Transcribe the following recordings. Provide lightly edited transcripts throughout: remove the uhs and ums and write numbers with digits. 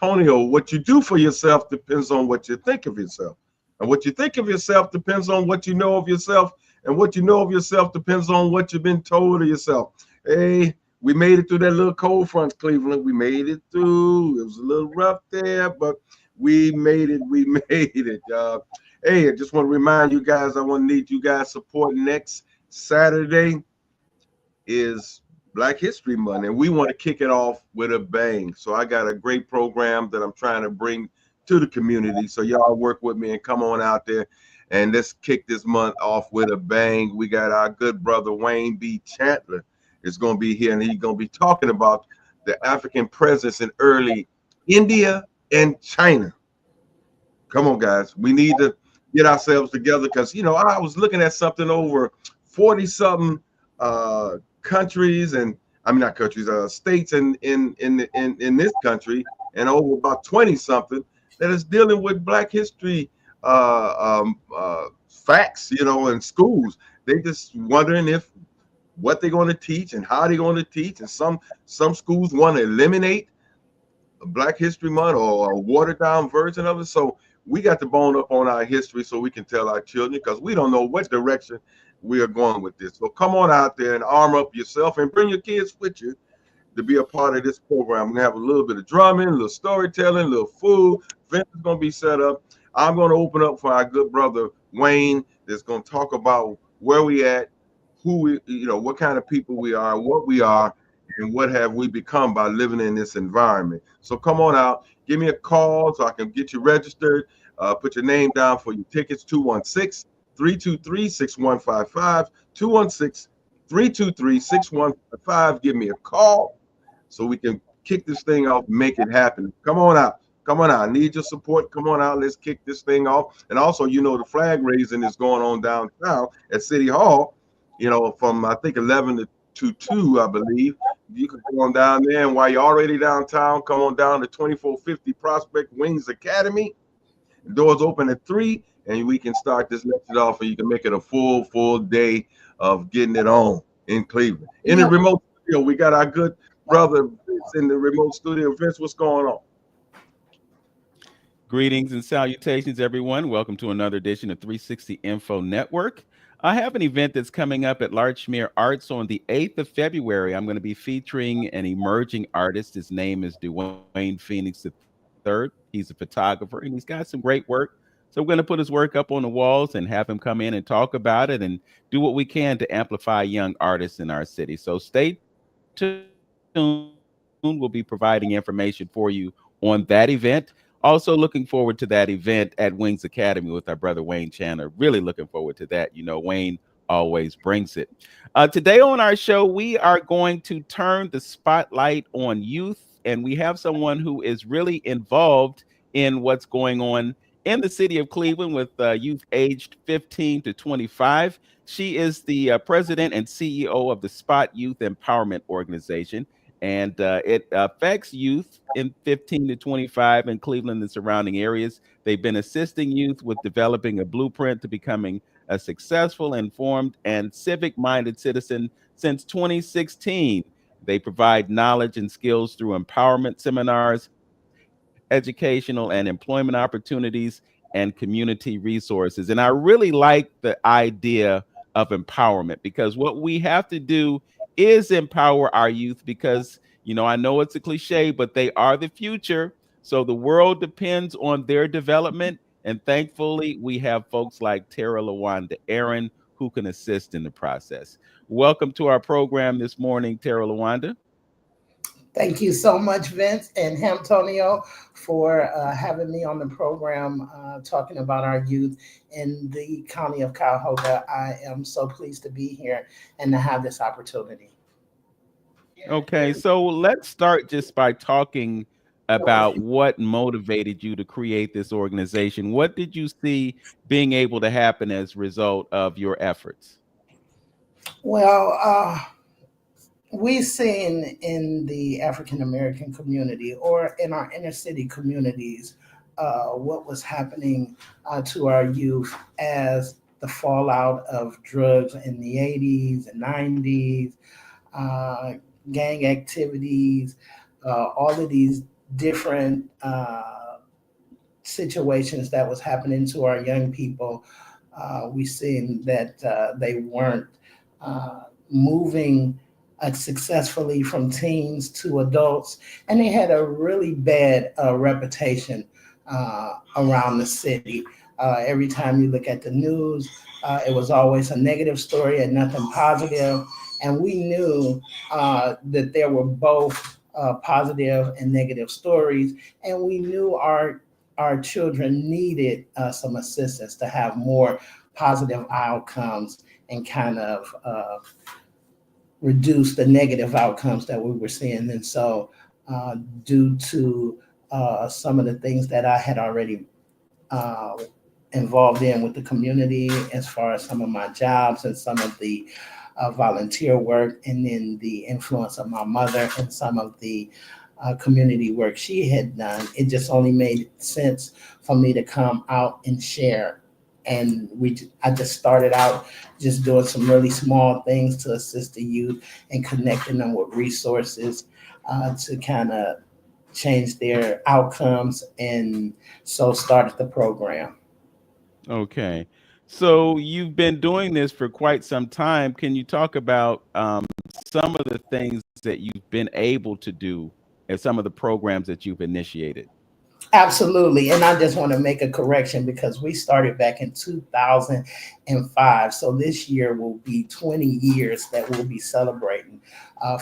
Antonio, what you do for yourself depends on what you think of yourself. And what you think of yourself depends on what you know of yourself. And what you know of yourself depends on what you've been told of yourself. Hey, we made it through that little cold front, Cleveland. We made it through. It was a little rough there, but we made it. We made it. Hey, I just want to remind you guys, I want to need you guys support next Saturday is Black History Month, and we want to kick it off with a bang. So I got a great program that I'm trying to bring to the community. So y'all work with me and come on out there and let's kick this month off with a bang. We got our good brother Wayne B. Chandler is going to be here, and he's going to be talking about the African presence in early India and China. Come on, guys. We need to get ourselves together because, I was looking at something over 40 something countries, and I mean not countries, states in this country, and over about 20 something that is dealing with Black history facts, in schools. They just wondering if what they're going to teach and how they're going to teach, and some schools want to eliminate Black History Month or a watered down version of it. So we got to bone up on our history so we can tell our children, because we don't know what direction we are going with this. So come on out there and arm up yourself and bring your kids with you to be a part of this program. We're going to have a little bit of drumming, a little storytelling, a little food. Event is going to be set up. I'm going to open up for our good brother Wayne that's going to talk about where we at, who we, what kind of people we are, what we are, and what have we become by living in this environment. So come on out, give me a call so I can get you registered. Put your name down for your tickets, 216-323-6155, 216-323-6155. Give me a call so we can kick this thing off, make it happen. Come on out. Come on out. I need your support. Come on out. Let's kick this thing off. And also, the flag raising is going on downtown at City Hall, from I think 11 to 2, I believe. You can go on down there, and while you're already downtown, come on down to 2450 Prospect Wings Academy. The doors open at 3, and we can start this lecture off, and you can make it a full day of getting it on in Cleveland. In the remote studio, we got our good brother Vince in the remote studio. Vince, what's going on? Greetings and salutations, everyone. Welcome to another edition of 360 Info Network. I have an event that's coming up at Larchmere Arts on the 8th of February. I'm going to be featuring an emerging artist. His name is Dwayne Phoenix III. He's a photographer, and he's got some great work. So we're going to put his work up on the walls and have him come in and talk about it and do what we can to amplify young artists in our city. So stay tuned. We'll be providing information for you on that event. Also looking forward to that event at Wings Academy with our brother Wayne Chandler. Really looking forward to that. Wayne always brings it. Today on our show, we are going to turn the spotlight on youth, and we have someone who is really involved in what's going on in the city of Cleveland with youth aged 15 to 25. She is the president and CEO of the Spot Youth Empowerment Organization. And it affects youth in 15 to 25 in Cleveland and surrounding areas. They've been assisting youth with developing a blueprint to becoming a successful, informed, and civic-minded citizen since 2016. They provide knowledge and skills through empowerment seminars, educational and employment opportunities, and community resources. And I really like the idea of empowerment, because what we have to do is empower our youth, because, I know it's a cliche, but they are the future. So the world depends on their development. And thankfully, we have folks like Teralawanda Aaron who can assist in the process. Welcome to our program this morning, Teralawanda. Thank you so much, Vince and Antonio, for having me on the program talking about our youth in the county of Cuyahoga. I am so pleased to be here and to have this opportunity. Okay, so let's start just by talking about what motivated you to create this organization. What did you see being able to happen as a result of your efforts? Well, we've seen in the African American community or in our inner city communities what was happening to our youth as the fallout of drugs in the 80s and 90s, gang activities, all of these different situations that was happening to our young people. We seen that they weren't moving successfully from teens to adults, and they had a really bad reputation around the city. Every time you look at the news, it was always a negative story and nothing positive. And we knew that there were both positive and negative stories, and we knew our children needed some assistance to have more positive outcomes and kind of reduce the negative outcomes that we were seeing. And so, due to some of the things that I had already uh, involved in with the community, as far as some of my jobs and some of the volunteer work, and then the influence of my mother and some of the community work she had done, it just only made sense for me to come out and share. And I just started out just doing some really small things to assist the youth and connecting them with resources to kind of change their outcomes, and so started the program. Okay. So you've been doing this for quite some time. Can you talk about some of the things that you've been able to do and some of the programs that you've initiated? Absolutely. And I just want to make a correction because we started back in 2005. So this year will be 20 years that we'll be celebrating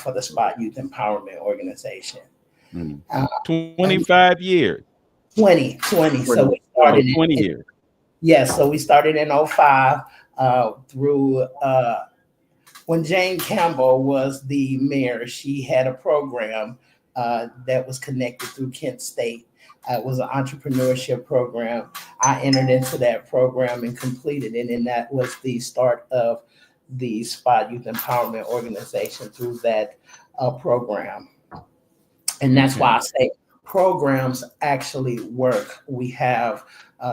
for the Spot Youth Empowerment Organization. Mm. Uh, 25 years. 2020. So we Oh, started 20 years. Yes, so we started in '05 through when Jane Campbell was the mayor. She had a program that was connected through Kent State. It was an entrepreneurship program. I entered into that program and completed it, and that was the start of the Spot Youth Empowerment Organization through that program. And that's why I say programs actually work. We have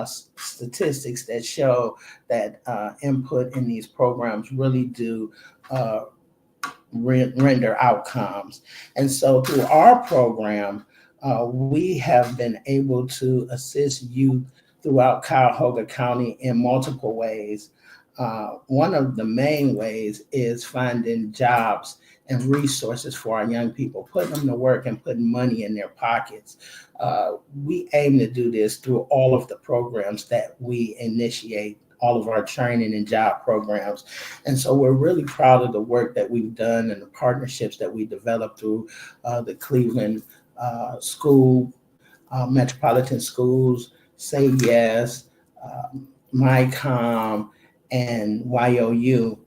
statistics that show that input in these programs really do uh, render outcomes. And so through our program, we have been able to assist youth throughout Cuyahoga County in multiple ways. One of the main ways is finding jobs and resources for our young people, putting them to work and putting money in their pockets. We aim to do this through all of the programs that we initiate, all of our training and job programs. And so we're really proud of the work that we've done and the partnerships that we developed through the Cleveland School, Metropolitan Schools, Say Yes, MyCom, and YOU.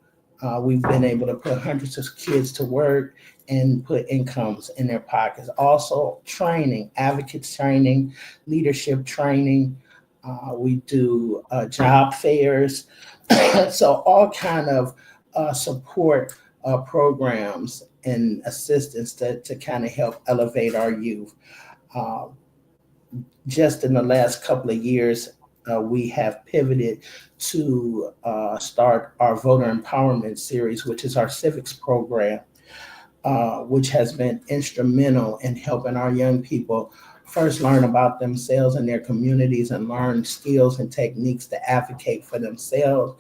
We've been able to put hundreds of kids to work and put incomes in their pockets. Also, training, advocates training, leadership training. We do job fairs. So all kind of support programs and assistance to kind of help elevate our youth. Uh, just in the last couple of years, we have pivoted to start our voter empowerment series, which is our civics program, which has been instrumental in helping our young people first learn about themselves and their communities and learn skills and techniques to advocate for themselves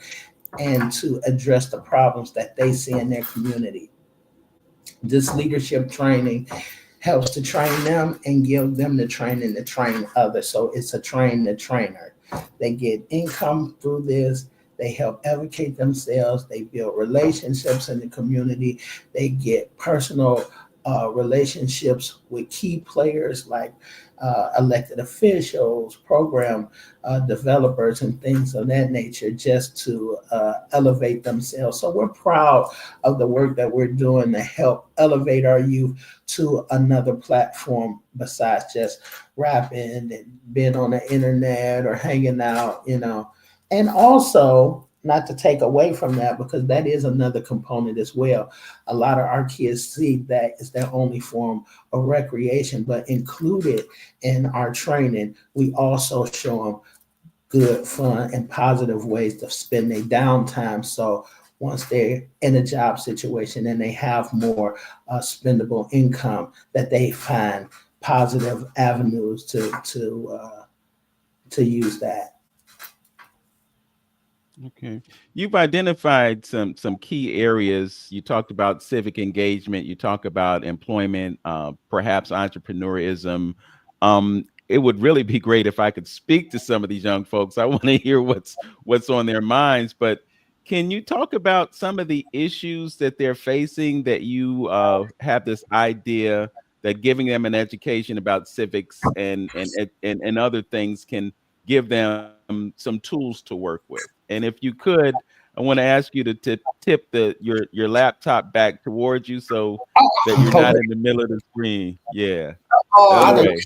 and to address the problems that they see in their community. This leadership training helps to train them and give them the training to train others. So it's a train the trainer. They get income through this. They help advocate themselves. They build relationships in the community. They get personal relationships with key players like elected officials, program developers, and things of that nature, just to elevate themselves. So we're proud of the work that we're doing to help elevate our youth to another platform besides just rapping and being on the internet or hanging out, and also, not to take away from that, because that is another component as well. A lot of our kids see that as their only form of recreation, but included in our training, we also show them good, fun, and positive ways to spend their downtime. So once they're in a job situation and they have more spendable income, that they find positive avenues to use that. Okay. You've identified some key areas. You talked about civic engagement. You talk about employment, perhaps entrepreneurism. It would really be great if I could speak to some of these young folks. I want to hear what's on their minds. But can you talk about some of the issues that they're facing that you have this idea that giving them an education about civics and other things can give them some tools to work with? And if you could, I want to ask you to tip your laptop back towards you so that you're not in the middle of the screen. Yeah. The Oh, other I didn't. way.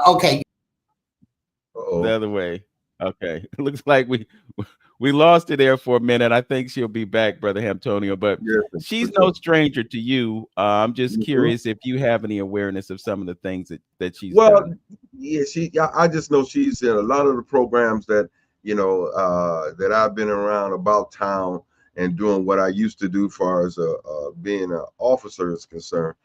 Okay. The Uh-oh. other way. Okay. It looks like we lost her there for a minute. I think she'll be back, Brother Antonio, but Yes, for she's no sure. stranger to you. I'm just Mhm. curious if you have any awareness of some of the things that she's Well, done. yeah, I just know she's in a lot of the programs that, that I've been around about town and doing what I used to do, far as being an officer is concerned.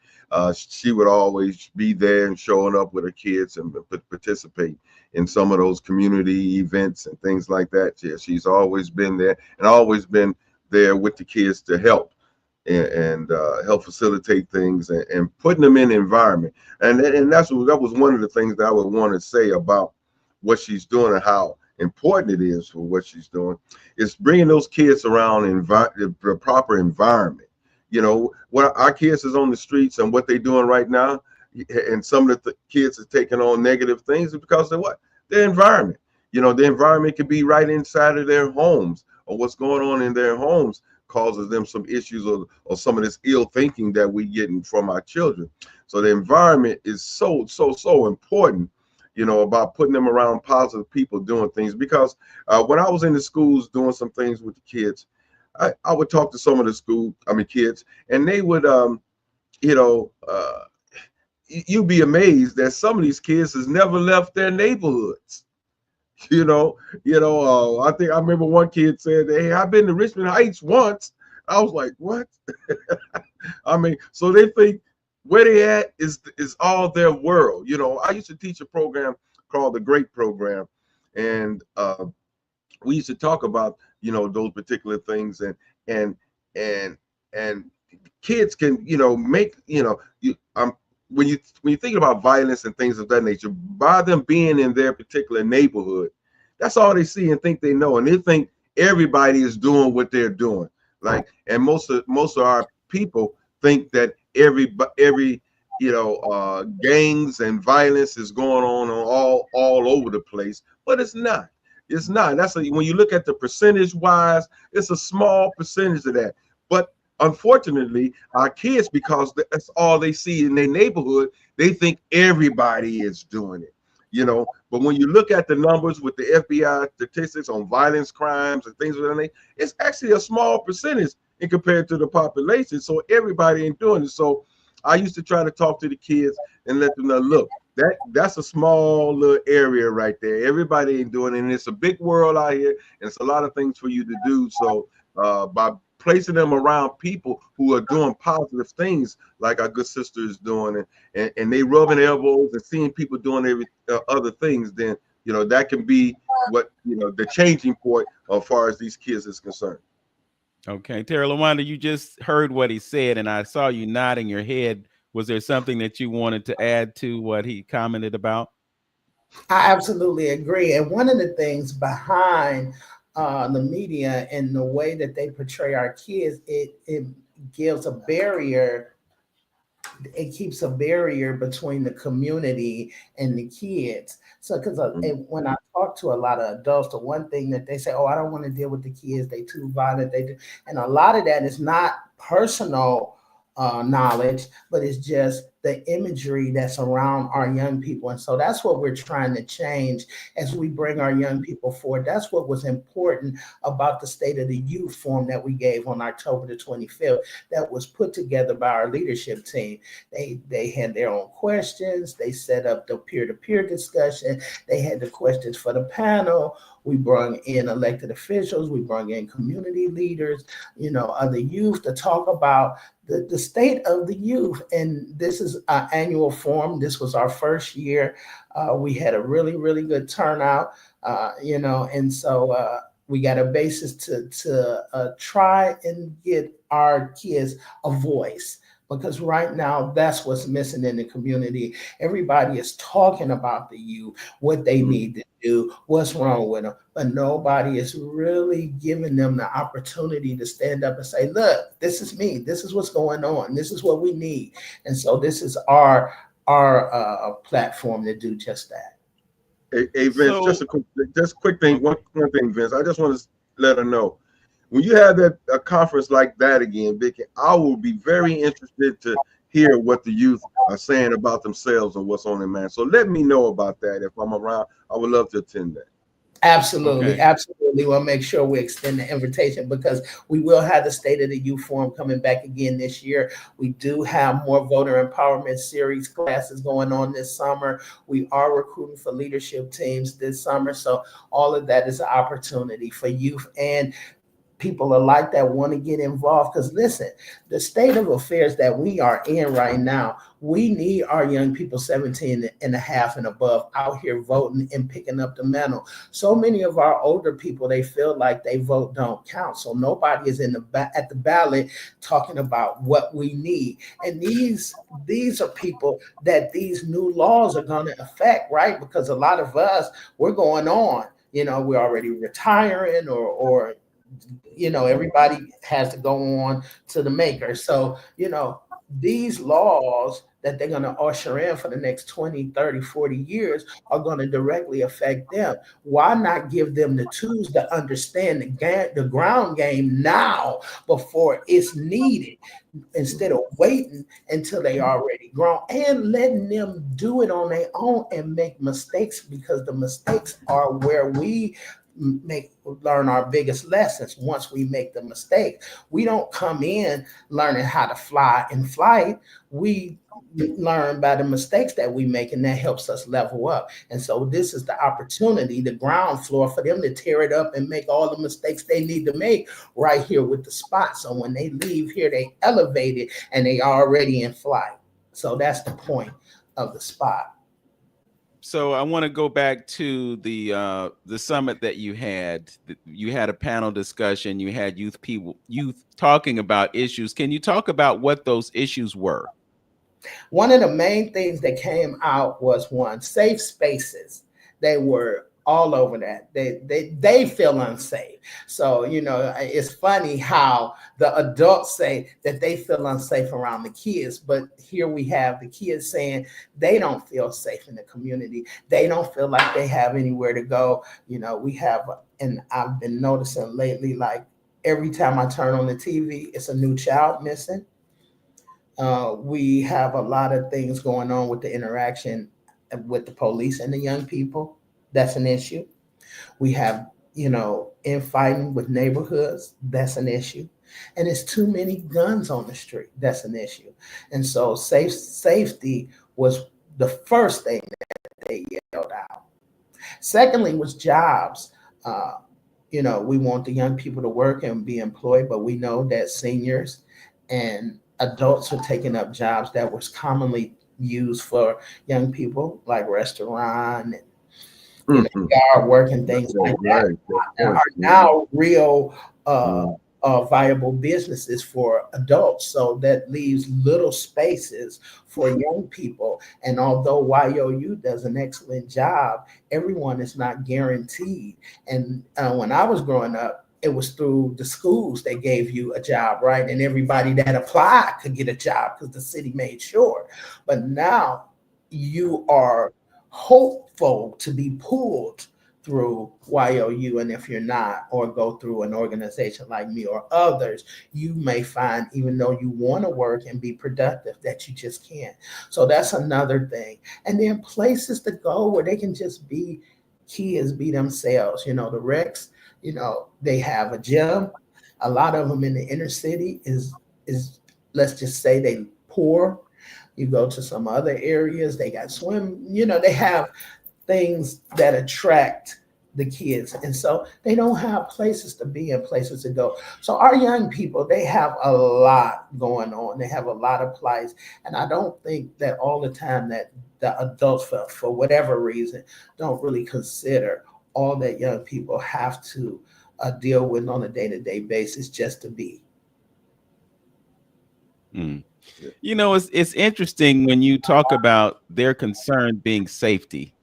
She would always be there and showing up with her kids and participate in some of those community events and things like that. Yeah, she's always been there and always been there with the kids to help and help facilitate things and putting them in the environment. And that was one of the things that I would want to say about what she's doing and how important it is for what she's doing is bringing those kids around the proper environment. What our kids is on the streets and what they're doing right now, and some of the kids are taking on negative things because of what? Their environment. The environment could be right inside of their homes, or what's going on in their homes causes them some issues, or some of this ill thinking that we getting from our children. So the environment is so important, about putting them around positive people doing things. Because when I was in the schools doing some things with the kids, I would talk to some of the kids, and they would, you know, uh, you'd be amazed that some of these kids has never left their neighborhoods. I think I remember one kid said, "Hey, I've been to Richmond Heights once." I was like, "What?" So they think where they at is all their world. I used to teach a program called the Great Program, and we used to talk about those particular things, and and and kids can make you when you think about violence and things of that nature, by them being in their particular neighborhood, that's all they see and think they know, and they think everybody is doing what they're doing. Like, and most of our people think that every gangs and violence is going on all over the place, but it's not. It's not. When you look at the percentage wise, it's a small percentage of that. But unfortunately, our kids, because that's all they see in their neighborhood, they think everybody is doing it. But when you look at the numbers with the FBI statistics on violence, crimes, and things of that nature, it's actually a small percentage in compared to the population. So everybody ain't doing it. So I used to try to talk to the kids and let them know, look, that's a small little area right there. Everybody ain't doing it, and it's a big world out here, and it's a lot of things for you to do. So by placing them around people who are doing positive things, like our good sister is doing, and they rubbing elbows and seeing people doing other things, then that can be what the changing point as far as these kids is concerned. Okay, Teralawanda, you just heard what he said, and I saw you nodding your head. Was there something that you wanted to add to what he commented about? I absolutely agree. And one of the things behind the media and the way that they portray our kids, it gives a barrier. It keeps a barrier between the community and the kids. So, because Mhm. when I talk to a lot of adults, the one thing that they say, "Oh, I don't want to deal with the kids. They too violent. They do," and a lot of that is not personal knowledge, but it's just the imagery that's around our young people. And so that's what we're trying to change as we bring our young people forward. That's what was important about the State of the Youth Forum that we gave on October the 25th, that was put together by our leadership team. They had their own questions. They set up the peer-to-peer discussion. They had the questions for the panel. We brought in elected officials. We brought in community leaders, other youth, to talk about the state of the youth. And this is our annual forum. This was our first year. We had a really, really good turnout, and so we got a basis to try and get our kids a voice, because right now that's what's missing in the community. Everybody is talking about the youth, what they need to do, what's wrong with them, but nobody is really giving them the opportunity to stand up and say, look, this is me, this is what's going on, this is what we need. And so this is our platform to do just that. Hey, Vince, just a quick thing. One thing, Vince. I just want to let her know, when you have a conference like that again, Vicky, I will be very interested to hear what the youth are saying about themselves and what's on their mind. So let me know about that. If I'm around, I would love to attend that. Absolutely, okay. Absolutely. We'll make sure we extend the invitation, because we will have the State of the Youth Forum coming back again this year. We do have more voter empowerment series classes going on this summer. We are recruiting for leadership teams this summer. So all of that is an opportunity for youth and people alike that want to get involved. Because listen, the state of affairs that we are in right now, we need our young people 17 and a half and above out here voting and picking up the mantle. So many of our older people, they feel like they vote don't count. So nobody is at the ballot talking about what we need. And these are people that these new laws are going to affect, right? Because a lot of us, we're going on, we're already retiring, or everybody has to go on to the maker. So, these laws that they're going to usher in for the next 20, 30, 40 years are going to directly affect them. Why not give them the tools to understand the ground game now before it's needed, instead of waiting until they already grown and letting them do it on their own and make mistakes, because the mistakes are where we learn our biggest lessons. Once we make the mistake, we don't come in learning how to fly in flight. We learn by the mistakes that we make, and that helps us level up. And so this is the opportunity, the ground floor, for them to tear it up and make all the mistakes they need to make right here with the spot. So when they leave here, they elevated and they already in flight. So that's the point of the spot. So I want to go back to the summit that you had. You had a panel discussion. You had youth talking about issues. Can you talk about what those issues were? One of the main things that came out was, safe spaces. They were all over that. They feel unsafe. So, it's funny how the adults say that they feel unsafe around the kids, but here we have the kids saying they don't feel safe in the community. They don't feel like they have anywhere to go. We have, and I've been noticing lately, like every time I turn on the TV, it's a new child missing. We have a lot of things going on with the interaction with the police and the young people. That's an issue. We have, infighting with neighborhoods. That's an issue. And it's too many guns on the street. That's an issue. And so safety was the first thing that they yelled out. Secondly was jobs. We want the young people to work and be employed, but we know that seniors and adults are taking up jobs that was commonly used for young people, like restaurant and yard work and things like that, are now real viable businesses for adults. So that leaves little spaces for young people. And although YOU does an excellent job, everyone is not guaranteed. And when I was growing up, it was through the schools that gave you a job, right? And everybody that applied could get a job because the city made sure. But now you are hopeful to be pulled through YOU. And if you're not, or go through an organization like me or others, you may find, even though you want to work and be productive, that you just can't. So that's another thing. And then places to go where they can just be kids, be themselves. The Rex, they have a gym. A lot of them in the inner city is let's just say they poor. You go to some other areas, they got swim, they have things that attract the kids, and so they don't have places to be and places to go. So our young people, they have a lot going on. They have a lot of plights, and I don't think that all the time that the adults, for whatever reason, don't really consider all that young people have to deal with on a day-to-day basis just to be. Mm. You know, it's interesting when you talk about their concern being safety.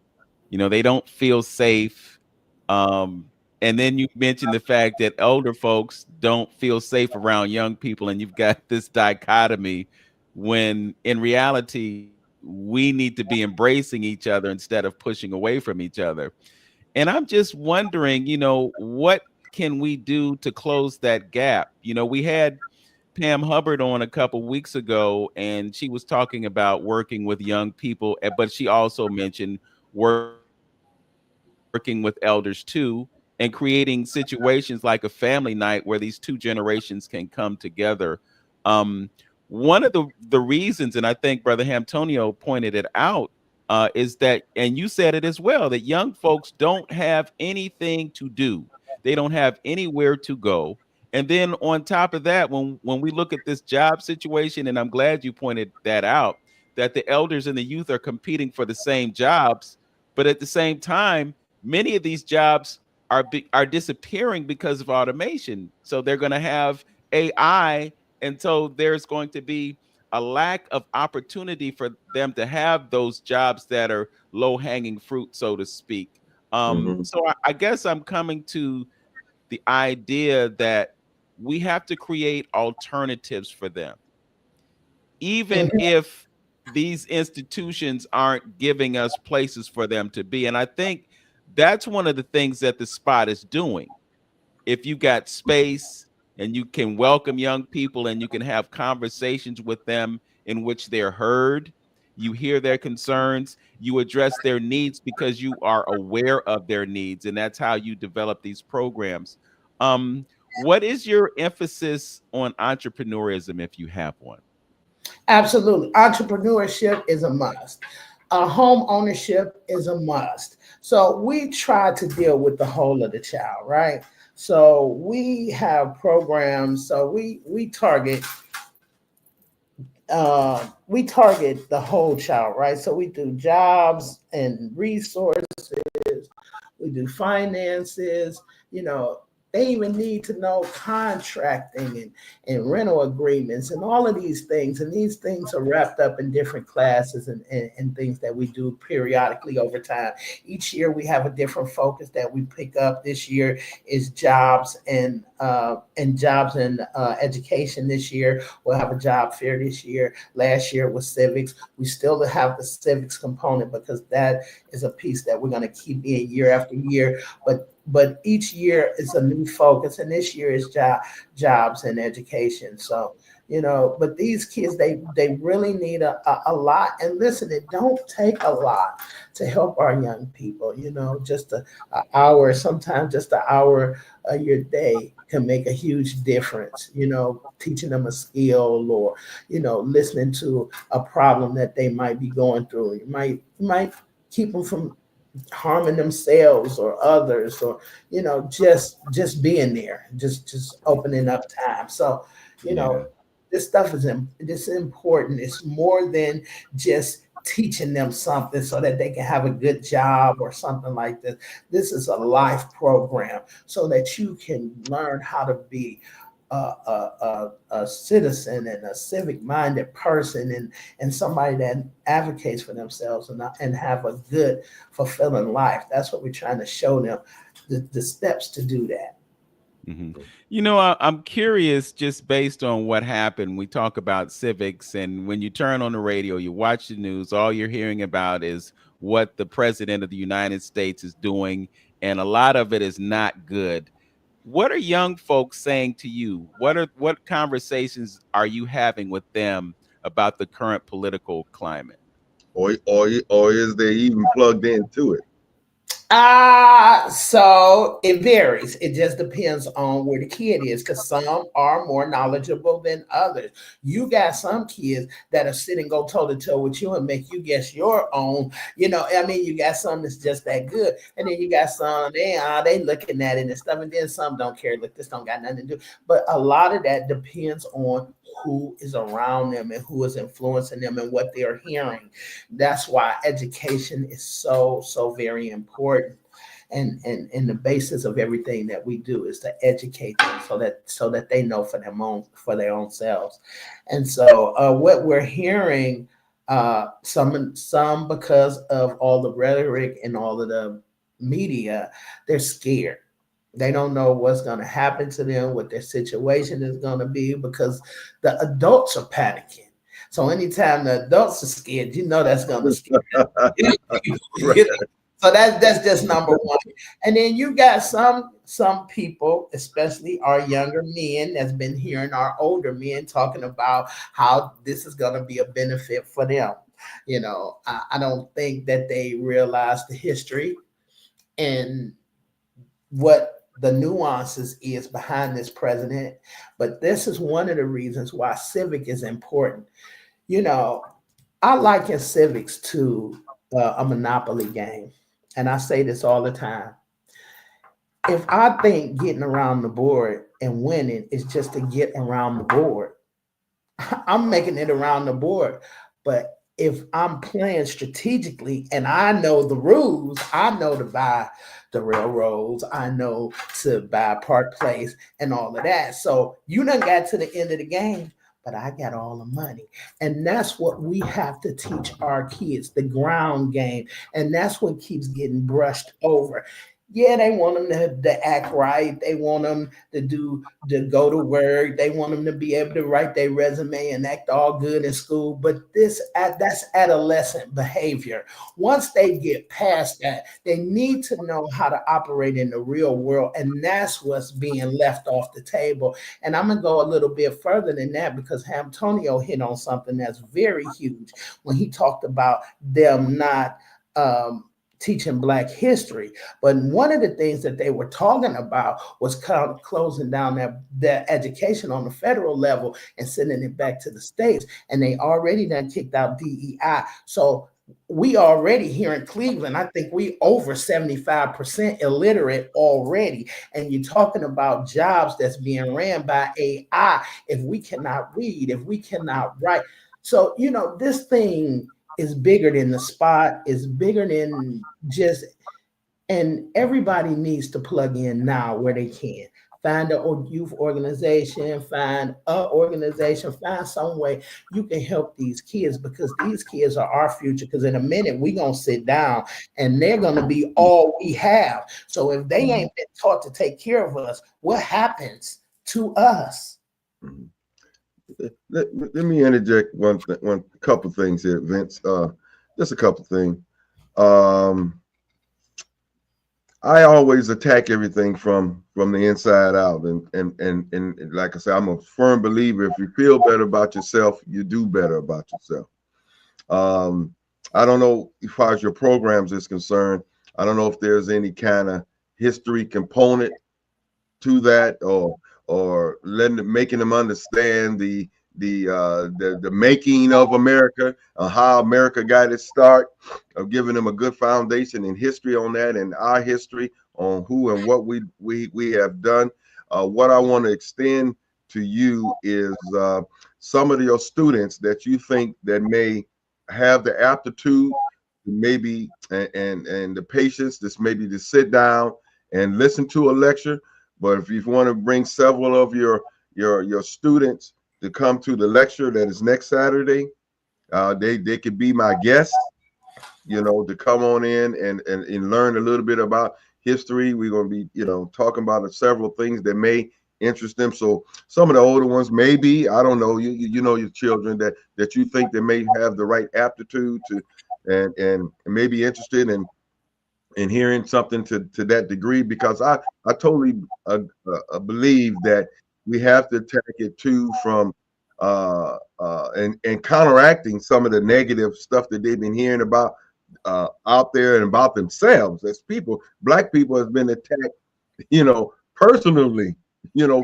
You know, they don't feel safe. Um, and then you mentioned the fact that older folks don't feel safe around young people, and you've got this dichotomy when in reality we need to be embracing each other instead of pushing away from each other. And I'm just wondering, you know, what can we do to close that gap? You know, we had Pam Hubbard on a couple weeks ago, and she was talking about working with young people, but she also mentioned working with elders too, and creating situations like a family night where these two generations can come together. Um, one of the reasons, and I think Brother Antonio pointed it out, is that, and you said it as well, that young folks don't have anything to do. They don't have anywhere to go. And then on top of that, when we look at this job situation, and I'm glad you pointed that out, that the elders and the youth are competing for the same jobs, but at the same time, many of these jobs are disappearing because of automation. So they're going to have AI, and so there's going to be a lack of opportunity for them to have those jobs that are low hanging fruit, so to speak. Hmm. So I guess I'm coming to the idea that we have to create alternatives for them, even Mhm. if these institutions aren't giving us places for them to be. And I think that's one of the things that the spot is doing. If you got space and you can welcome young people and you can have conversations with them in which they're heard, you hear their concerns, you address their needs because you are aware of their needs, and that's how you develop these programs. What is your emphasis on entrepreneurism if you have one? Absolutely. Entrepreneurship is a must. Home ownership is a must. So we try to deal with the whole of the child, right? So we have programs. So we target the whole child, right? So we do jobs and resources, we do finances, you know, they even need to know contracting and rental agreements and all of these things. And these things are wrapped up in different classes and things that we do periodically over time. Each year we have a different focus that we pick up. This year is jobs and jobs and education. This year we'll have a job fair this year. Last year was civics. We still have the civics component because that is a piece that we're going to keep in year after year. But each year is a new focus, and this year is jobs and education. So you know, but these kids they really need a lot. And listen, it don't take a lot to help our young people. You know, just a hour, sometimes just an hour of your day can make a huge difference. You know, teaching them a skill or listening to a problem that they might be going through. You might keep them from harming themselves or others, or just being there, just opening up time. So you Yeah. know this stuff this is important. It's more than just teaching them something so that they can have a good job or something like this. This is a life program so that you can learn how to be a citizen and a civic minded person, and somebody that advocates for themselves and have a good fulfilling life. That's what we're trying to show them, the steps to do that. hmm You know, I'm curious just based on what happened. We talk about civics, and when you turn on the radio, you watch the news, all you're hearing about is what the president of the United States is doing, and a lot of it is not good. What are young folks saying to you? What conversations are you having with them about the current political climate? Or is they even plugged into it? So it varies. It just depends on where the kid is, because some are more knowledgeable than others. You got some kids that are sitting go toe to toe with you and make you guess your own. I mean, you got some that's just that good, and then you got some they looking at it and stuff, and then some don't care. Look, this don't got nothing to do. But a lot of that depends on who is around them and who is influencing them and what they are hearing. That's why education is so very important. And the basis of everything that we do is to educate them so that they know for their own selves. And so what we're hearing, some because of all the rhetoric and all of the media, they're scared. They don't know what's going to happen to them, what their situation is going to be, because the adults are panicking. So anytime the adults are scared, that's going to scare them. Right. So that's just number one. And then you got some people, especially our younger men, that's been hearing our older men talking about how this is going to be a benefit for them. I don't think that they realize the history and what the nuances is behind this president. But this is one of the reasons why civic is important. I liken civics to a monopoly game. And I say this all the time. If I think getting around the board and winning is just to get around the board, I'm making it around the board. But if I'm playing strategically and I know the rules, I know to buy the railroads, I know to buy Park Place and all of that. So you done got to the end of the game, but I got all the money. And that's what we have to teach our kids, the ground game. And that's what keeps getting brushed over. Yeah, they want them to act right. They want them to go to work. They want them to be able to write their resume and act all good in school. But that's adolescent behavior. Once they get past that, they need to know how to operate in the real world. And that's what's being left off the table. And I'm gonna go a little bit further than that, because Antonio hit on something that's very huge when he talked about them not teaching Black history. But one of the things that they were talking about was closing down their education on the federal level and sending it back to the states. And they already done kicked out DEI. So we already here in Cleveland, I think we over 75% illiterate already. And you're talking about jobs that's being ran by AI. If we cannot read, if we cannot write. So, this thing is bigger than the spot, is bigger than just, and everybody needs to plug in now where they can. Find a youth organization, find some way you can help these kids, because these kids are our future. Because in a minute, we're going to sit down and they're going to be all we have. So if they ain't been taught to take care of us, what happens to us? Let me interject one couple things here, Vince. Just a couple things. I always attack everything from the inside out, and like I said, I'm a firm believer. If you feel better about yourself, you do better about yourself. I don't know, as far as your programs is concerned, I don't know if there's any kind of history component to that, or making them understand the making of America, how America got its start, of giving them a good foundation in history on that, and our history on who and what we have done. What I want to extend to you is some of your students that you think that may have the aptitude, maybe, and the patience, this maybe to sit down and listen to a lecture. But if you want to bring several of your students to come to the lecture that is next Saturday, they could be my guests, to come on in and learn a little bit about history. We're going to be, talking about several things that may interest them. So some of the older ones, maybe, I don't know, you know your children that you think they may have the right aptitude to, and may be interested in hearing something to that degree, because I totally believe that we have to attack it too from and counteracting some of the negative stuff that they've been hearing about out there and about themselves as people. Black people has been attacked, personally,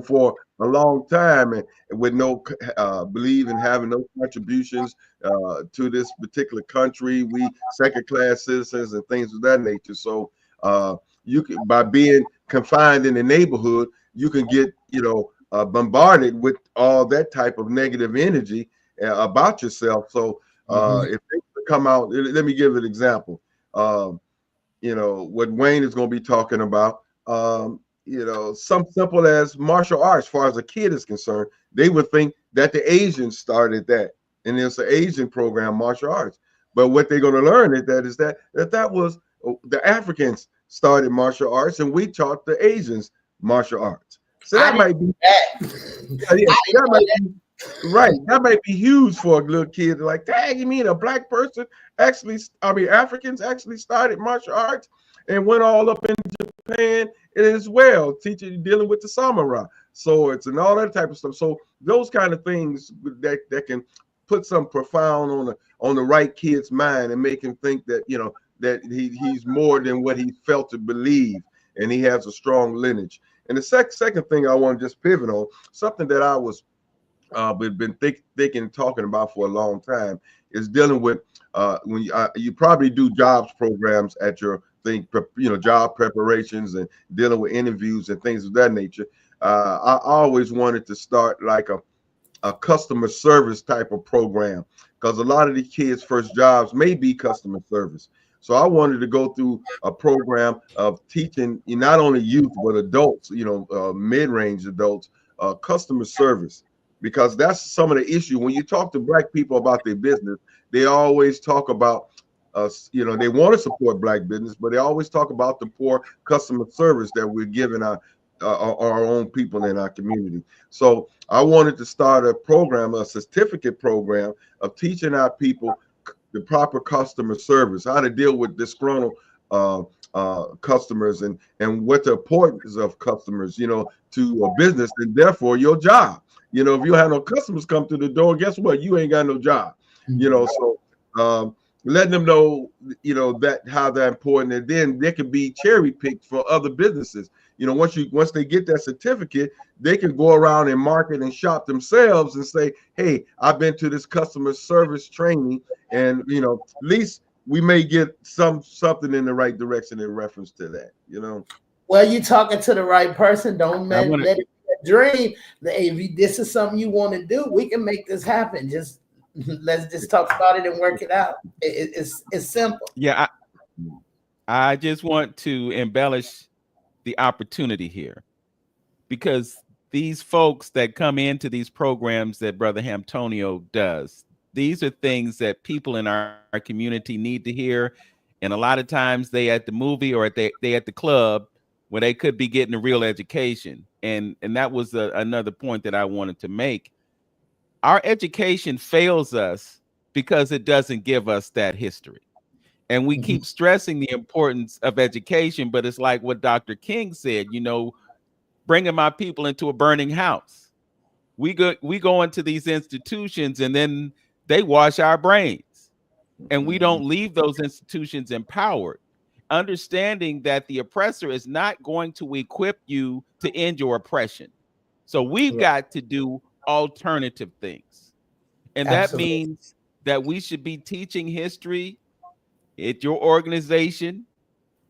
for a long time, and with no believe in having no contributions to this particular country. We second class citizens and things of that nature. So you can, by being confined in the neighborhood, you can get bombarded with all that type of negative energy about yourself. So if things come out, let me give an example. What Wayne is going to be talking about. Some simple as martial arts. As far as a kid is concerned, they would think that the Asians started that, and it's an Asian program, martial arts. But what they're going to learn is that was the Africans started martial arts, and we taught the Asians martial arts. So that might be that might be right. That might be huge for a little kid. Like, dang, you mean a black person Africans actually started martial arts and went all up in Japan as well, dealing with the samurai, swords and all that type of stuff. So those kind of things that can put some profound on the right kid's mind and make him think that that he's more than what he felt to believe, and he has a strong lineage. And the second thing I want to just pivot on, something that I was been thinking and talking about for a long time, is dealing with when you probably do jobs programs at your thing, job preparations and dealing with interviews and things of that nature. I always wanted to start like a customer service type of program, because a lot of the kids' first jobs may be customer service. So I wanted to go through a program of teaching not only youth but adults, mid-range adults, customer service, because that's some of the issue. When you talk to black people about their business, they always talk about they want to support black business, but they always talk about the poor customer service that we're giving our own people in our community. So I wanted to start a program, a certificate program of teaching our people the proper customer service, how to deal with disgruntled customers, and what the importance of customers, to a business, and therefore your job. If you have no customers come through the door, guess what? You ain't got no job. So letting them know, that how that important, and then they can be cherry picked for other businesses. Once they get that certificate, they can go around and market and shop themselves and say, hey, I've been to this customer service training, and at least we may get something in the right direction in reference to that. Well, you're talking to the right person. Don't let it dream. Hey, if this is something you want to do, we can make this happen. Let's just talk about it and work it out. It's simple. Yeah, I just want to embellish the opportunity here, because these folks that come into these programs that Brother Hamtonio does, these are things that people in our community need to hear. And a lot of times they at the movie or they at the club where they could be getting a real education. And that was another point that I wanted to make. Our education fails us because it doesn't give us that history. And we keep stressing the importance of education, but it's like what Dr. King said, bringing my people into a burning house. We go into these institutions and then they wash our brains, and we don't leave those institutions empowered, understanding that the oppressor is not going to equip you to end your oppression. So we've got to do alternative things. And that means that we should be teaching history at your organization,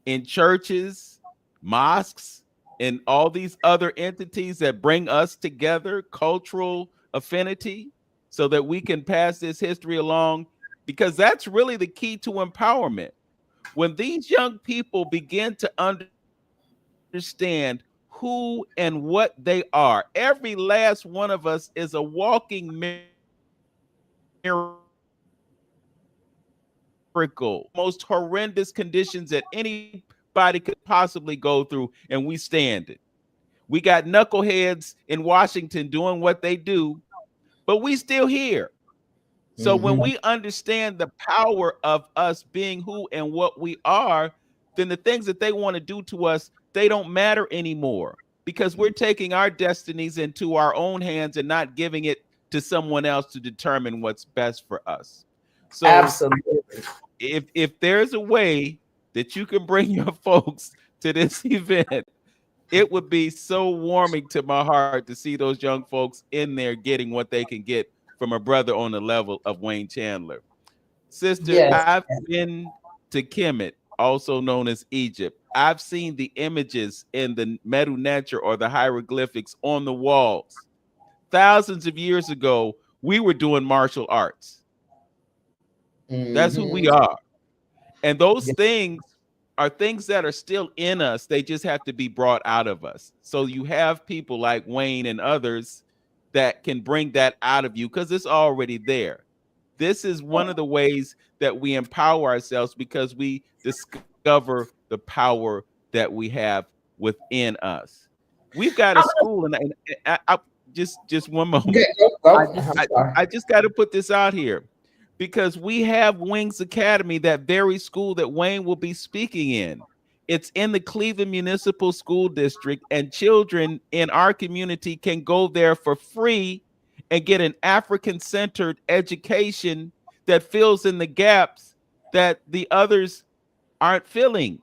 in churches, mosques, and all these other entities that bring us together, cultural affinity, so that we can pass this history along, because that's really the key to empowerment. When these young people begin to understand who and what they are, every last one of us is a walking miracle, most horrendous conditions that anybody could possibly go through, and we stand it. We got knuckleheads in Washington doing what they do, but we still here. So when we understand the power of us being who and what we are, then the things that they want to do to us, they don't matter anymore, because we're taking our destinies into our own hands and not giving it to someone else to determine what's best for us. So absolutely, if there's a way that you can bring your folks to this event, it would be so warming to my heart to see those young folks in there getting what they can get from a brother on the level of Wayne Chandler. Sister, Yes. I've been to Kemet, also known as Egypt. I've seen the images in the Medu Neter or the hieroglyphics on the walls. Thousands of years ago, we were doing martial arts. That's who we Mm-hmm. are. And those Yeah. things are things that are still in us. They just have to be brought out of us. So you have people like Wayne and others that can bring that out of you because it's already there. This is one of the ways that we empower ourselves because we discover the power that we have within us. We've got a school, and just one Okay, moment. I go. just I'm I, sorry. I just got to put this out here because we have Wings Academy, that very school that Wayne will be speaking in. It's in the Cleveland Municipal School District, and children in our community can go there for free and get an African centered education that fills in the gaps that the others aren't filling.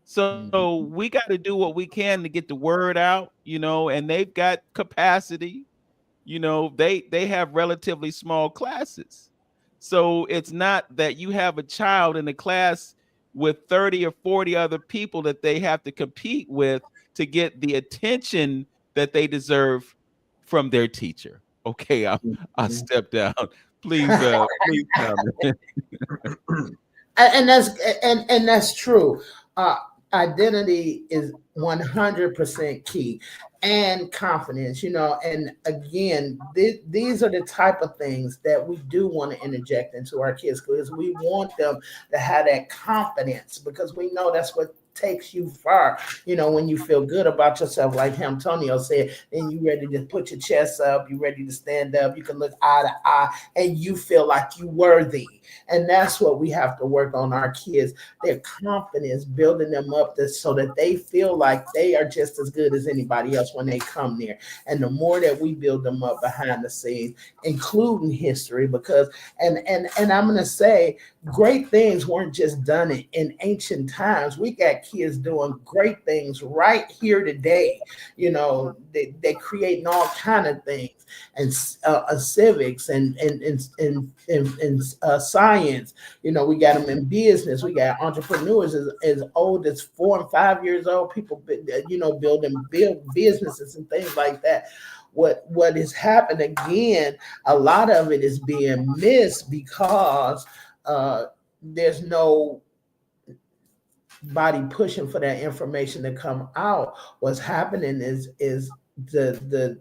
So Mhm. we got to do what we can to get the word out, and they've got capacity. They have relatively small classes. So it's not that you have a child in a class with 30 or 40 other people that they have to compete with to get the attention that they deserve from their teacher. Okay, I'll step down. Please comment. And that's and that's true. Uh, Identity is 100% key, and confidence. And again, these are the type of things that we do want to interject into our kids because we want them to have that confidence because we know that's what takes you far. When you feel good about yourself, like Antonio said, then you ready to put your chest up, you ready to stand up, you can look eye to eye, and you feel like you worthy. And that's what we have to work on our kids, their confidence, building them up so that they feel like they are just as good as anybody else when they come there. And the more that we build them up behind the scenes, including history, because and I'm gonna say great things weren't just done in ancient times. We got kids doing great things right here today. They creating all kind of things and civics and science. We got them in business. We got entrepreneurs as old as 4 and 5 years old. People, build businesses and things like that. What has happened again? A lot of it is being missed because there's no body pushing for that information to come out. What's happening is the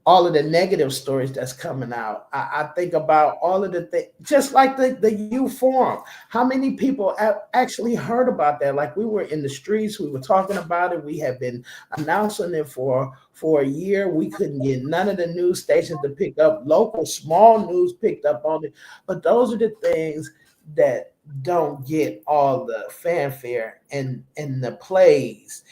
all of the negative stories that's coming out. I think about all of the things, just like the youth forum. How many people actually heard about that? Like we were in the streets, we were talking about it. We have been announcing it for a year. We couldn't get none of the news stations to pick up. Local small news picked up on it, but those are the things that don't get all the fanfare and the plays.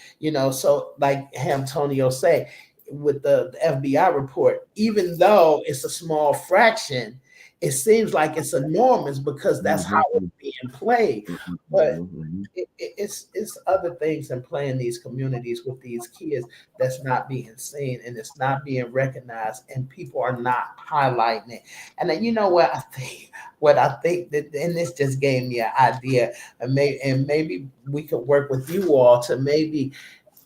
So like Antonio say, with the FBI report, even though it's a small fraction, it seems like it's enormous because that's how it's being played. But it's other things than playing these communities with these kids that's not being seen and it's not being recognized, and people are not highlighting it. And then what I think, that, and this just gave me an idea, and maybe we could work with you all to maybe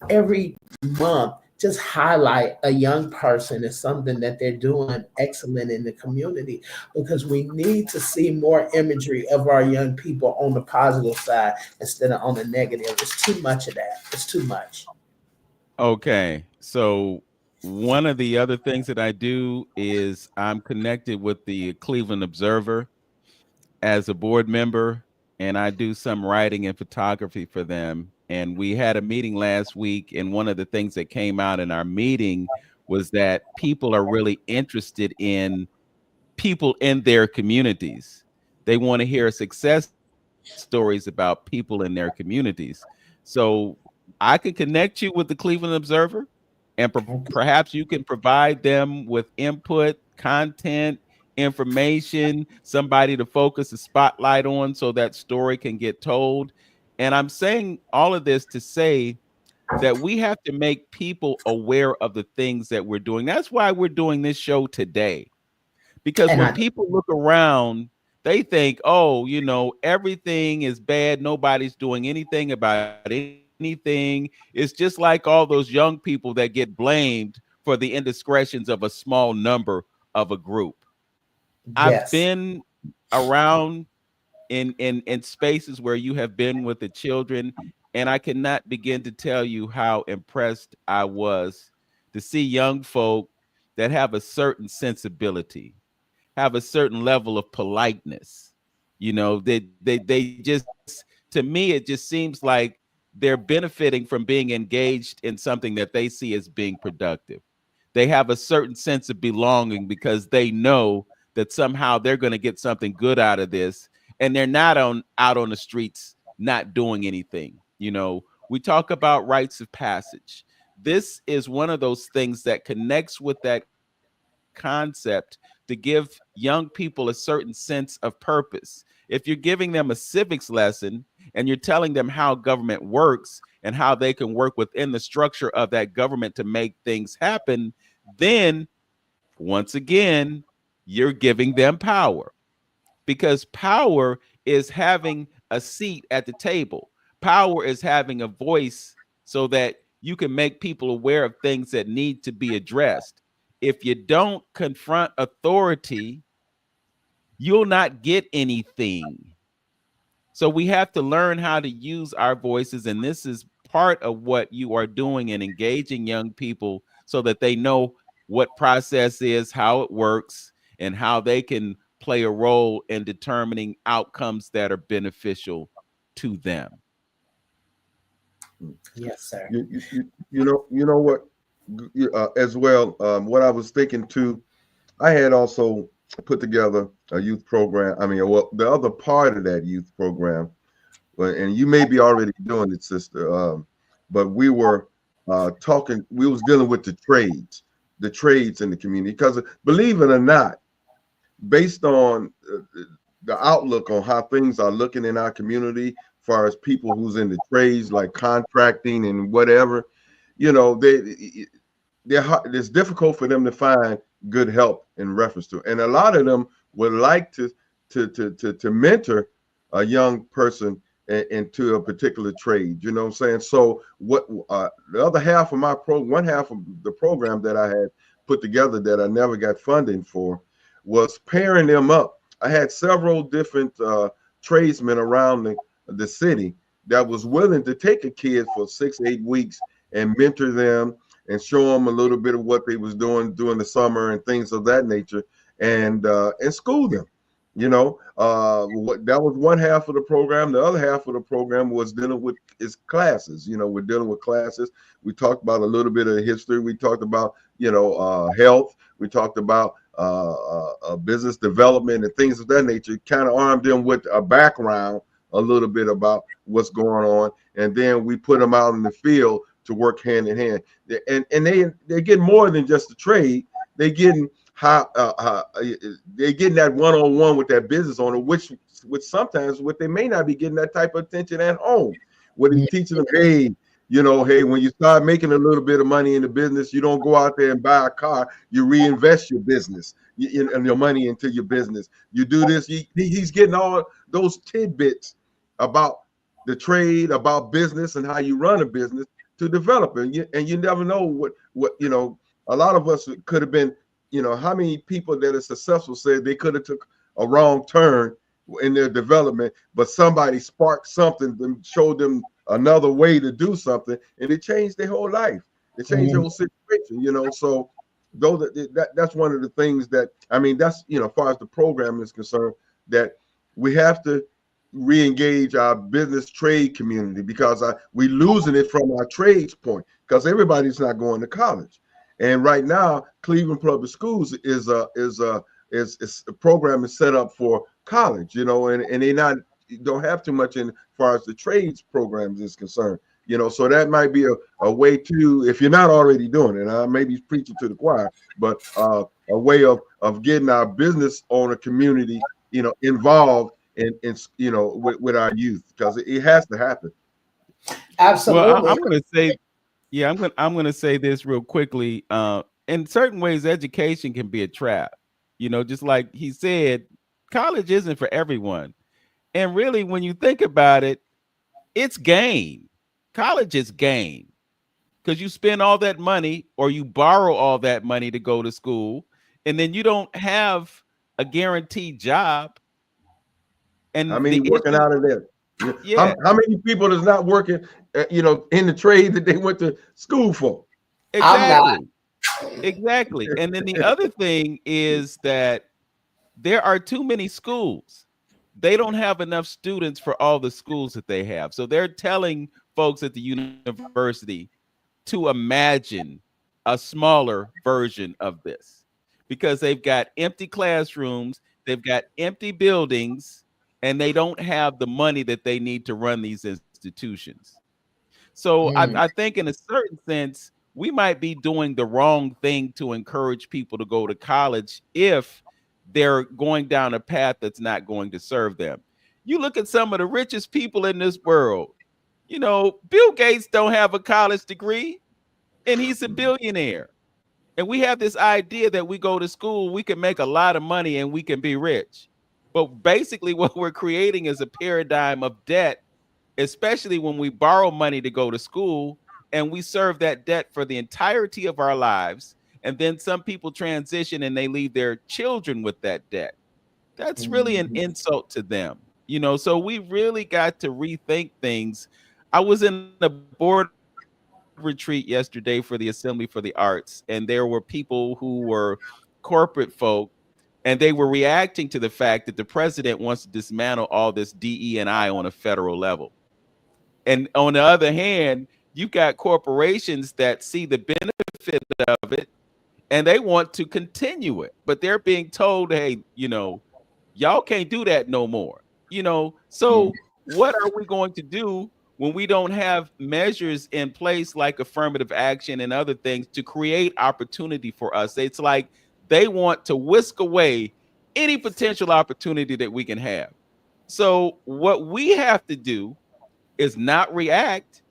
every month just highlight a young person as something that they're doing excellent in the community, because we need to see more imagery of our young people on the positive side instead of on the negative. It's too much of that. It's too much. Okay. So one of the other things that I do is I'm connected with the Cleveland Observer as a board member, and I do some writing and photography for them. And we had a meeting last week, and one of the things that came out in our meeting was that people are really interested in people in their communities. They want to hear success stories about people in their communities. So I can connect you with the Cleveland Observer, and Okay. perhaps you can provide them with input, content, information, somebody to focus the spotlight on so that story can get told. And I'm saying all of this to say that we have to make people aware of the things that we're doing. That's why we're doing this show today. Because And when I people look around, they think, oh, everything is bad. Nobody's doing anything about anything. It's just like all those young people that get blamed for the indiscretions of a small number of a group. I've yes, been around in spaces where you have been with the children, and I cannot begin to tell you how impressed I was to see young folk that have a certain sensibility, have a certain level of politeness. They just, to me, it just seems like they're benefiting from being engaged in something that they see as being productive. They have a certain sense of belonging because they know that somehow they're going to get something good out of this, and they're not out on the streets not doing anything. We talk about rites of passage. This is one of those things that connects with that concept to give young people a certain sense of purpose. If you're giving them a civics lesson and you're telling them how government works and how they can work within the structure of that government to make things happen, then once again, you're giving them power, because power is having a seat at the table. Power is having a voice so that you can make people aware of things that need to be addressed. If you don't confront authority, you'll not get anything. So we have to learn how to use our voices. And this is part of what you are doing in engaging young people so that they know what process is, how it works, and how they can play a role in determining outcomes that are beneficial to them. yes, sir. You know what, as well, what I was thinking too, I had also put together a youth program. I mean, well, the other part of that youth program, and you may be already doing it, sister, but we were talking, we was dealing with the trades in the community, because believe it or not, based on the outlook on how things are looking in our community, as far as people who's in the trades like contracting and whatever, it's difficult for them to find good help in reference to, and a lot of them would like to mentor a young person into a particular trade. You know what I'm saying? So what, the other half of one half of the program that I had put together that I never got funding for was pairing them up. I had several different tradesmen around the city that was willing to take a kid for 6-8 weeks and mentor them and show them a little bit of what they was doing during the summer and things of that nature, and school them. That was one half of the program. The other half of the program was dealing with classes. We're dealing with classes. We talked about a little bit of history. We talked about health. We talked about business development and things of that nature. Kind of armed them with a background, a little bit about what's going on, and then we put them out in the field to work hand in hand. And they get more than just the trade. They getting they're getting that one-on-one with that business owner, which sometimes what they may not be getting that type of attention at home. What he's teaching them, hey, when you start making a little bit of money in the business, you don't go out there and buy a car. You reinvest your business and your money into your business. You do this. He's getting all those tidbits about the trade, about business, and how you run a business to develop. And you never know what a lot of us could have been. How many people that are successful said they could have took a wrong turn in their development, but somebody sparked something and showed them another way to do something, and it changed their whole life. It changed their whole situation. So that's one of the things that, I mean, that's, as far as the program is concerned, that we have to re-engage our business trade community, because we losing it from our trades point, because everybody's not going to college. And right now, Cleveland Public Schools is a program is set up for college, and they don't have too much in as far as the trades programs is concerned, so that might be a way to, if you're not already doing it, I may be preaching to the choir, but a way of getting our business owner community, involved in with our youth, because it has to happen. Well, Absolutely. I'm going to say, yeah, I'm going to say this real quickly. In certain ways, education can be a trap. Just like he said, college isn't for everyone. And really, when you think about it, it's gain. College is gain because you spend all that money or you borrow all that money to go to school, and then you don't have a guaranteed job. How And many the working issue, out of there? yeah, How many people is not working, in the trade that they went to school for? I'm not. exactly. Exactly. And then the other thing is that there are too many schools. They don't have enough students for all the schools that they have. So they're telling folks at the university to imagine a smaller version of this because they've got empty classrooms, they've got empty buildings, and they don't have the money that they need to run these institutions. So I, Mm. I think, in a certain sense, we might be doing the wrong thing to encourage people to go to college if they're going down a path that's not going to serve them. You look at some of the richest people in this world. Bill Gates don't have a college degree, and he's a billionaire. And we have this idea that we go to school, we can make a lot of money, and we can be rich. But basically, what we're creating is a paradigm of debt, especially when we borrow money to go to school and we serve that debt for the entirety of our lives. And then some people transition and they leave their children with that debt. That's really an Mhm. insult to them. So we really got to rethink things. I was in a board retreat yesterday for the Assembly for the Arts, and there were people who were corporate folk, and they were reacting to the fact that the president wants to dismantle all this DE&I on a federal level. And on the other hand, you've got corporations that see the benefit of it and they want to continue it, but they're being told, hey, y'all can't do that no more. Mm. So what are we going to do when we don't have measures in place like affirmative action and other things to create opportunity for us? It's like they want to whisk away any potential opportunity that we can have. So what we have to do is not react.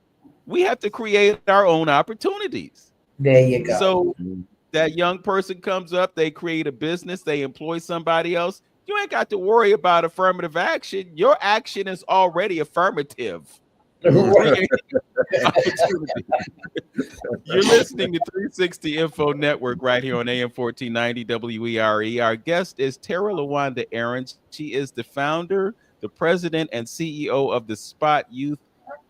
We have to create our own opportunities. There you go. So that young person comes up, they create a business, they employ somebody else. You ain't got to worry about affirmative action. Your action is already affirmative. You create opportunity. You're listening to 360 Info Network right here on AM 1490 WERE. Our guest is Teralawanda Aaron. She is the founder, the president, and CEO of the Spot Youth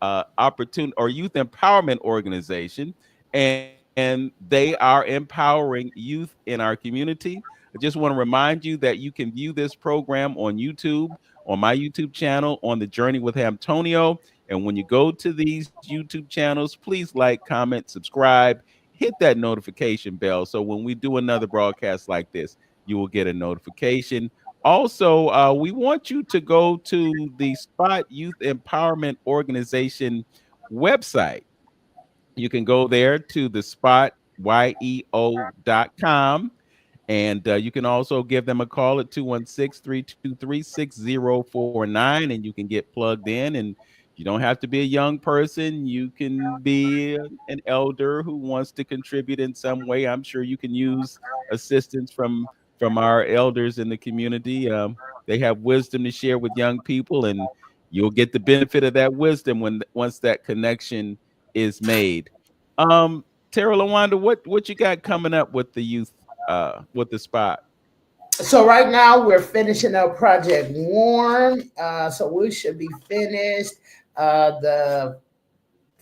Opportunity or Youth Empowerment Organization. And they are empowering youth in our community. I just want to remind you that you can view this program on YouTube, on my YouTube channel, on the Journey with Antonio. And when you go to these YouTube channels, please like, comment, subscribe, hit that notification bell. So when we do another broadcast like this, you will get a notification. Also, we want you to go to the Spot Youth Empowerment Organization website. You can go there to the spotYEO.com. And you can also give them a call at 216-323-6049, and you can get plugged in. And you don't have to be a young person. You can be an elder who wants to contribute in some way. I'm sure you can use assistance from our elders in the community. They have wisdom to share with young people, and you'll get the benefit of that wisdom once that connection is made. Tara Lawanda, what you got coming up with the youth with the spot? So right now we're finishing up Project Warm. So we should be finished the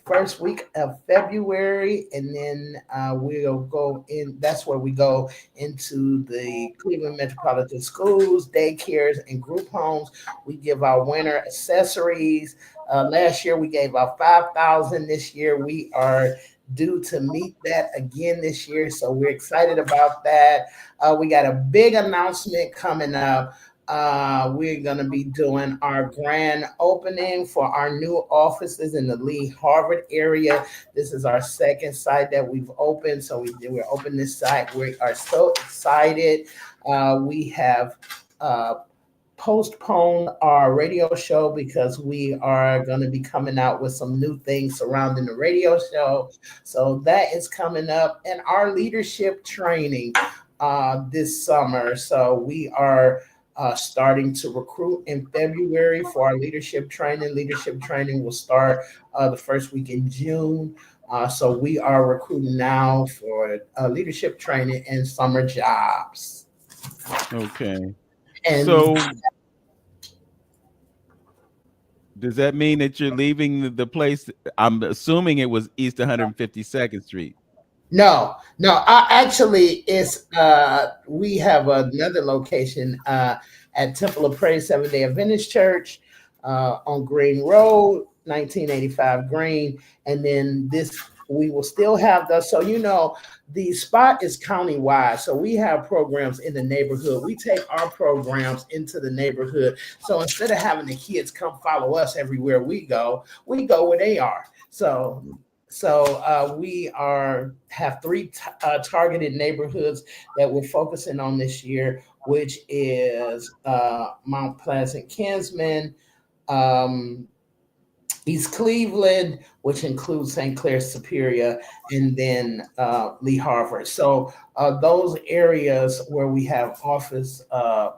first week of February, and then we'll go in. That's where we go into the Cleveland Metropolitan Schools, daycares, and group homes. We give our winter accessories. Last year we gave out 5,000. This year we are due to meet that again this year, so we're excited about that. We got a big announcement coming up. We're going to be doing our grand opening for our new offices in the Lee Harvard area. This is our second site that we've opened. So we're opening this site. We are so excited. We have postponed our radio show because we are going to be coming out with some new things surrounding the radio show. So that is coming up, and our leadership training this summer. So we are starting to recruit in February for our leadership training. Leadership training will start the first week in June. So we are recruiting now for leadership training and summer jobs. Okay. And So does that mean that you're leaving the place? I'm assuming it was East 152nd Street. no, actually it's we have another location at Temple of Praise Seventh Day Adventist Church on Green Road, 1985 Green, and then this we will still have the so the spot is county-wide, so we have programs in the neighborhood. We take our programs into the neighborhood. So instead of having the kids come follow us everywhere we go where they are. So we have three targeted neighborhoods that we're focusing on this year, which is Mount Pleasant, Kinsman, um, East Cleveland, which includes St. Clair Superior, and then Lee Harvard. So those areas where we have office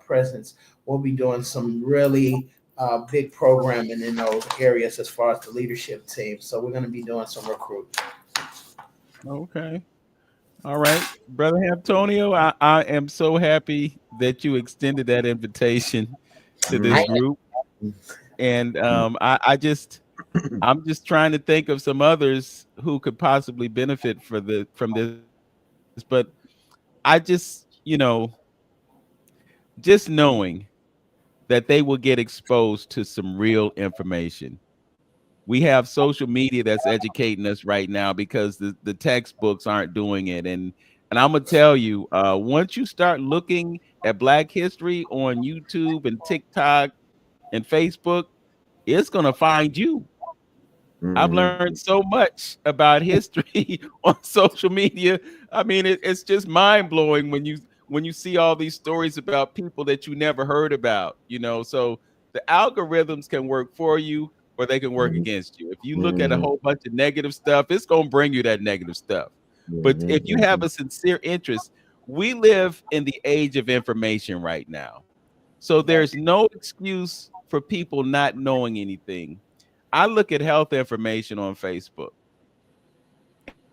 presence, we'll be doing some really big programming in those areas as far as the leadership team. So we're going to be doing some recruiting. Okay. All right. Brother Antonio, I am so happy that you extended that invitation to this I, group. And I'm just trying to think of some others who could possibly benefit from this. But I just knowing that they will get exposed to some real information. We have social media that's educating us right now because the textbooks aren't doing it. And I'm gonna tell you, once you start looking at Black history on YouTube and TikTok and Facebook, it's gonna find you. I've learned Mhm. so much about history on social media. I mean, it's just mind blowing when you see all these stories about people that you never heard about. So the algorithms can work for you or they can work Mhm. against you. If you look at a Mhm. whole bunch of negative stuff, it's going to bring you that negative stuff. But if you have Mhm. a sincere interest, we live in the age of information right now. So there's no excuse for people not knowing anything. I look at health information on Facebook,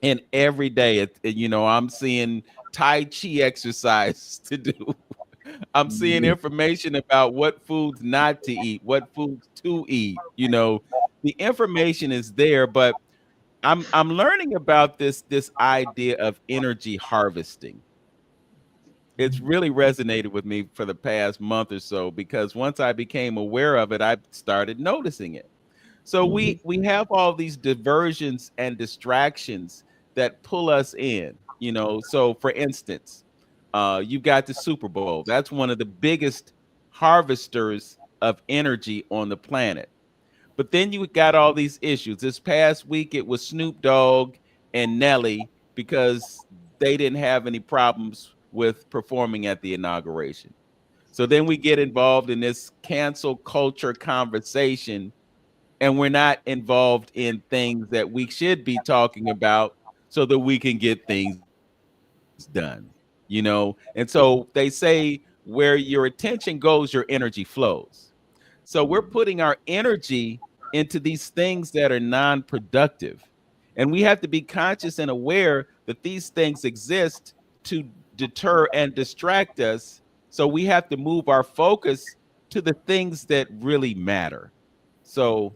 and every day, I'm seeing Tai Chi exercise to do. I'm seeing Mhm. information about what foods not to eat, what foods to eat. The information is there, but I'm learning about this idea of energy harvesting. It's really resonated with me for the past month or so because once I became aware of it, I started noticing it. So Mhm. we have all these diversions and distractions that pull us in. So for instance, you've got the Super Bowl. That's one of the biggest harvesters of energy on the planet. But then you got all these issues. This past week, it was Snoop Dogg and Nelly because they didn't have any problems with performing at the inauguration. So then we get involved in this cancel culture conversation, and we're not involved in things that we should be talking about so that we can get things done. And so they say where your attention goes, your energy flows. So we're putting our energy into these things that are non-productive. And we have to be conscious and aware that these things exist to deter and distract us. So we have to move our focus to the things that really matter. So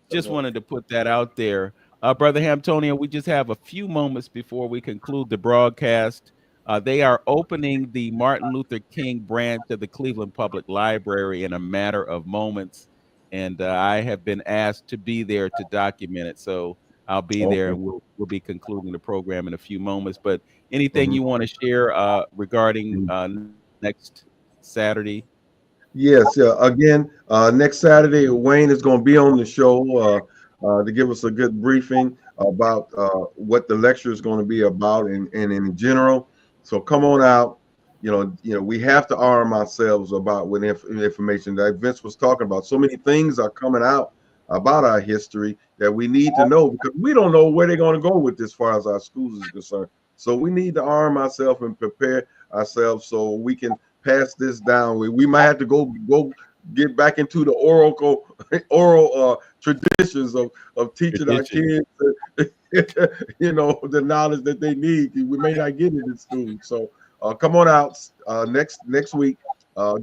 just wanted to put that out there. Brother Hamtonia, we just have a few moments before we conclude the broadcast. They are opening the Martin Luther King branch of the Cleveland Public Library in a matter of moments. And I have been asked to be there to document it. So I'll be there Okay. and we'll be concluding the program in a few moments. But anything Mhm. you want to share regarding Mhm. next Saturday? Yes, yeah. Again, next Saturday, Wayne is going to be on the show to give us a good briefing about what the lecture is going to be about and in general. So come on out. We have to arm ourselves about with information that Vince was talking about. So many things are coming out about our history that we need to know because we don't know where they're going to go with this, as far as our schools is concerned. So we need to arm ourselves and prepare ourselves so we can pass this down. We might have to go get back into the oral traditions of teaching our Tradition. kids, the knowledge that they need. We may not get it in school. So come on out next week.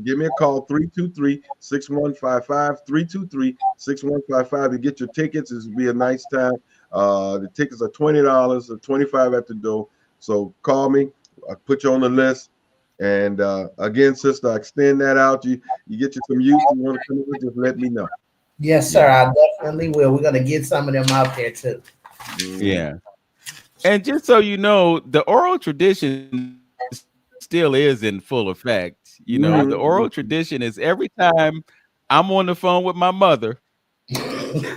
Give me a call 323-6155 323-6155 to get your tickets. This will be a nice time. The tickets are $20 or 25 at the door. So call me. I'll put you on the list. And again, sister, I extend that out. You get you some youth you want to come in, just let me know. Yes, sir. Yeah. I definitely will. We're gonna get some of them out there too. Mm. Yeah. And just so you know, the oral tradition still is in full effect. The oral tradition Mm. is every time I'm on the phone with my mother,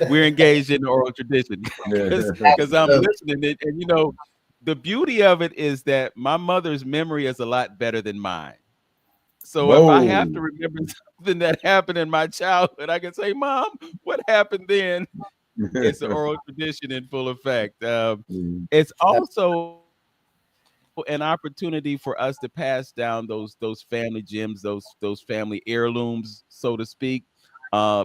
we're engaged in the oral tradition because I'm listening. And the beauty of it is that my mother's memory is a lot better than mine. So if I have to Whoa. remember something that happened in my childhood, I can say, "Mom, what happened then?" It's the oral tradition in full effect. Mm. It's also an opportunity for us to pass down those family gems, those family heirlooms, so to speak.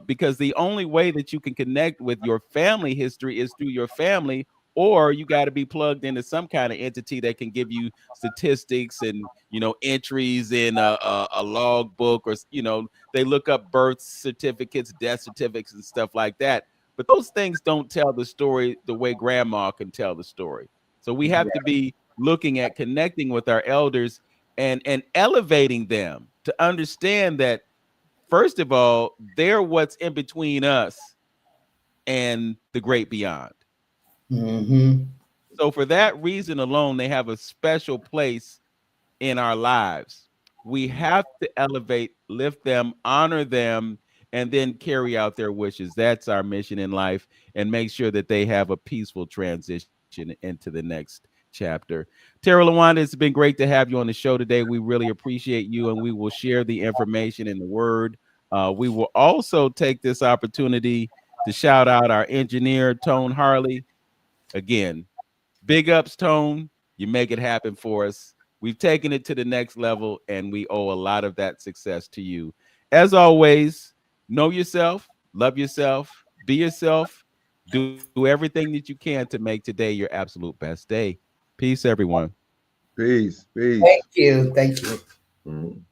Because the only way that you can connect with your family history is through your family, or you got to be plugged into some kind of entity that can give you statistics and entries in a log book, or they look up birth certificates, death certificates, and stuff like that. But those things don't tell the story the way grandma can tell the story. So we have to be looking at connecting with our elders and elevating them to understand that, first of all, they're what's in between us and the great beyond. Mm-hmm. So for that reason alone, they have a special place in our lives. We have to elevate, lift them, honor them, and then carry out their wishes. That's our mission in life, and make sure that they have a peaceful transition into the next chapter. Teralawanda, it's been great to have you on the show today. We really appreciate you, and we will share the information and the word. We will also take this opportunity to shout out our engineer, Tone Harley. Again, big ups, Tone. You make it happen for us. We've taken it to the next level, and we owe a lot of that success to you. As always, know yourself, love yourself, be yourself, do everything that you can to make today your absolute best day. Peace, everyone. Peace. Thank Peace. you. Thank you. Mhm.